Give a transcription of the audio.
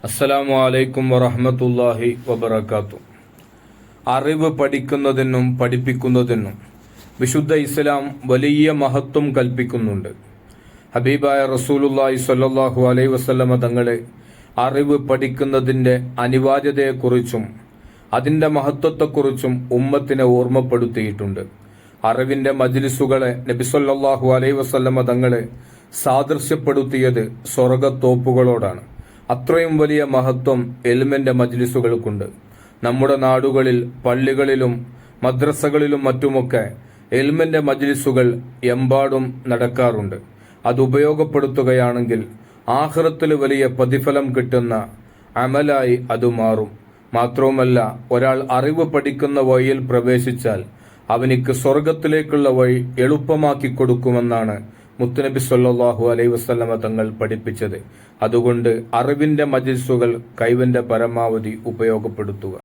അസ്സലാമു അലൈക്കും വറഹ്മത്തുള്ളാഹി വബറകാതുഹു. അറിവ് പഠിക്കുന്നതിനും പഠിപ്പിക്കുന്നതിനും വിശുദ്ധ ഇസ്ലാം വലിയ മഹത്വം കൽപ്പിക്കുന്നുണ്ട്. ഹബീബായ റസൂലുള്ളാഹി സ്വല്ലല്ലാഹു അലൈഹി വസല്ലമ തങ്ങളെ അറിവ് പഠിക്കുന്നതിൻ്റെ അനിവാര്യതയെക്കുറിച്ചും അതിൻ്റെ മഹത്വത്തെക്കുറിച്ചും ഉമ്മത്തിനെ ഓർമ്മപ്പെടുത്തിയിട്ടുണ്ട്. അറിവിൻ്റെ മജ്ലിസുകളെ നബി സ്വല്ലല്ലാഹു അലൈഹി വസല്ലമ തങ്ങളെ സാദൃശ്യപ്പെടുത്തിയത് സ്വർഗത്തോപ്പുകളോടാണ്. അത്രയും വലിയ മഹത്വം ഇൽമിന്റെ മജ്ലിസുകൾക്കുണ്ട്. നമ്മുടെ നാടുകളിൽ പള്ളികളിലും മദ്രസകളിലും മറ്റുമൊക്കെ ഇൽമിന്റെ മജ്ലിസുകൾ എമ്പാടും നടക്കാറുണ്ട്. അത് ഉപയോഗപ്പെടുത്തുകയാണെങ്കിൽ ആഖിറത്തിൽ വലിയ പ്രതിഫലം കിട്ടുന്ന അമലായി അത് മാറും. മാത്രവുമല്ല, ഒരാൾ അറിവ് പഠിക്കുന്ന വഴിയിൽ പ്രവേശിച്ചാൽ അവനിക്ക് സ്വർഗത്തിലേക്കുള്ള വഴി എളുപ്പമാക്കി കൊടുക്കുമെന്നാണ് മുത്തുനബി സല്ലല്ലാഹു അലൈഹി വസല്ലമ തങ്ങൾ പഠിപ്പിച്ചത്. അതുകൊണ്ട് അറിവിന്റെ മജ്ലിസുകൾ കഴിവിന്റെ പരമാവധി ഉപയോഗപ്പെടുത്തുക.